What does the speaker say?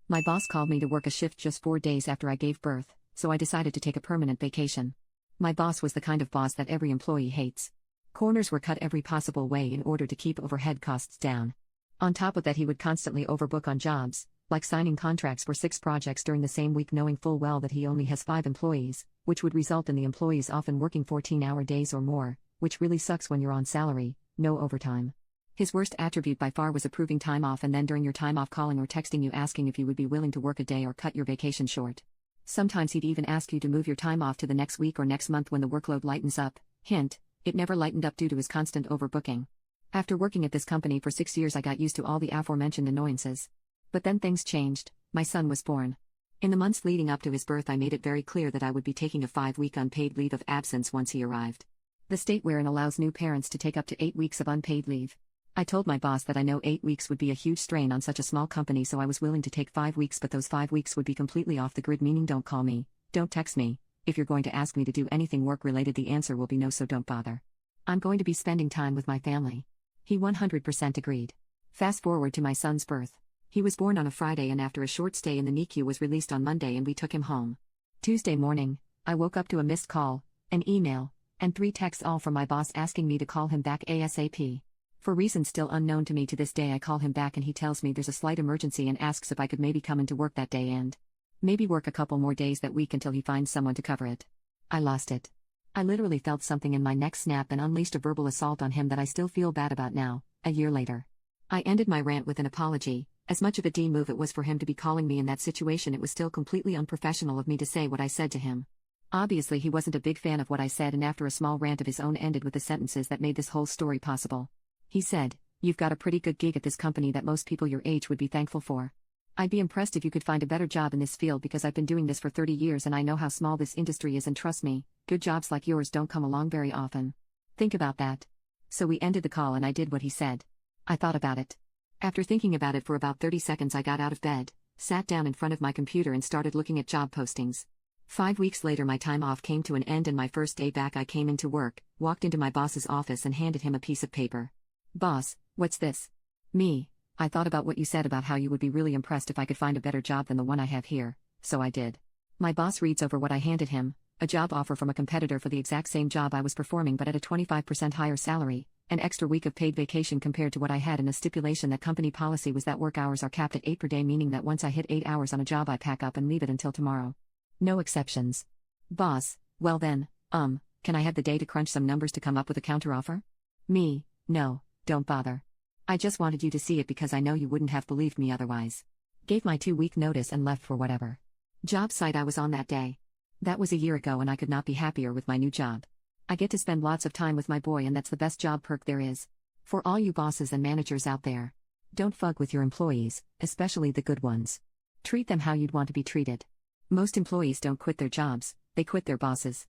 My boss called me to work a shift just 4 days after I gave birth, so I decided to take a permanent vacation. My boss was the kind of boss that every employee hates. Corners were cut every possible way in order to keep overhead costs down. On top of that, he would constantly overbook on jobs, like signing contracts for 6 projects during the same week, knowing full well that he only has 5 employees, which would result in the employees often working 14-hour days or more, which really sucks when you're on salary, no overtime. His worst attribute by far was approving time off and then during your time off calling or texting you asking if you would be willing to work a day or cut your vacation short. Sometimes he'd even ask you to move your time off to the next week or next month when the workload lightens up. Hint, it never lightened up due to his constant overbooking. After working at this company for 6 years, I got used to all the aforementioned annoyances. But then things changed. My son was born. In the months leading up to his birth, I made it very clear that I would be taking a 5-week unpaid leave of absence once he arrived. The state wherein allows new parents to take up to 8 weeks of unpaid leave. I told my boss that I know 8 weeks would be a huge strain on such a small company, so I was willing to take 5 weeks, but those 5 weeks would be completely off the grid, meaning don't call me, don't text me. If you're going to ask me to do anything work related, the answer will be no, so don't bother. I'm going to be spending time with my family. He 100% agreed. Fast forward to my son's birth. He was born on a Friday and after a short stay in the NICU was released on Monday and we took him home. Tuesday morning, I woke up to a missed call, an email, and 3 texts, all from my boss asking me to call him back ASAP. For reasons still unknown to me to this day, I call him back and he tells me there's a slight emergency and asks if I could maybe come into work that day and maybe work a couple more days that week until he finds someone to cover it. I lost it. I literally felt something in my neck snap and unleashed a verbal assault on him that I still feel bad about now, a year later. I ended my rant with an apology. As much of a D-move it was for him to be calling me in that situation, it was still completely unprofessional of me to say what I said to him. Obviously he wasn't a big fan of what I said, and after a small rant of his own ended with the sentences that made this whole story possible. He said, "You've got a pretty good gig at this company that most people your age would be thankful for. I'd be impressed if you could find a better job in this field because I've been doing this for 30 years and I know how small this industry is, and trust me, good jobs like yours don't come along very often. Think about that." So we ended the call and I did what he said. I thought about it. After thinking about it for about 30 seconds, I got out of bed, sat down in front of my computer and started looking at job postings. 5 weeks later my time off came to an end and my first day back I came into work, walked into my boss's office and handed him a piece of paper. "Boss, what's this?" "Me, I thought about what you said about how you would be really impressed if I could find a better job than the one I have here, so I did." My boss reads over what I handed him, a job offer from a competitor for the exact same job I was performing but at a 25% higher salary, an extra week of paid vacation compared to what I had, and a stipulation that company policy was that work hours are capped at 8 per day, meaning that once I hit 8 hours on a job I pack up and leave it until tomorrow. No exceptions. "Boss, well then, can I have the day to crunch some numbers to come up with a counteroffer?" "Me, no. Don't bother. I just wanted you to see it because I know you wouldn't have believed me otherwise." Gave my 2-week notice and left for whatever job site I was on that day. That was a year ago and I could not be happier with my new job. I get to spend lots of time with my boy and that's the best job perk there is. For all you bosses and managers out there, don't fug with your employees, especially the good ones. Treat them how you'd want to be treated. Most employees don't quit their jobs, they quit their bosses.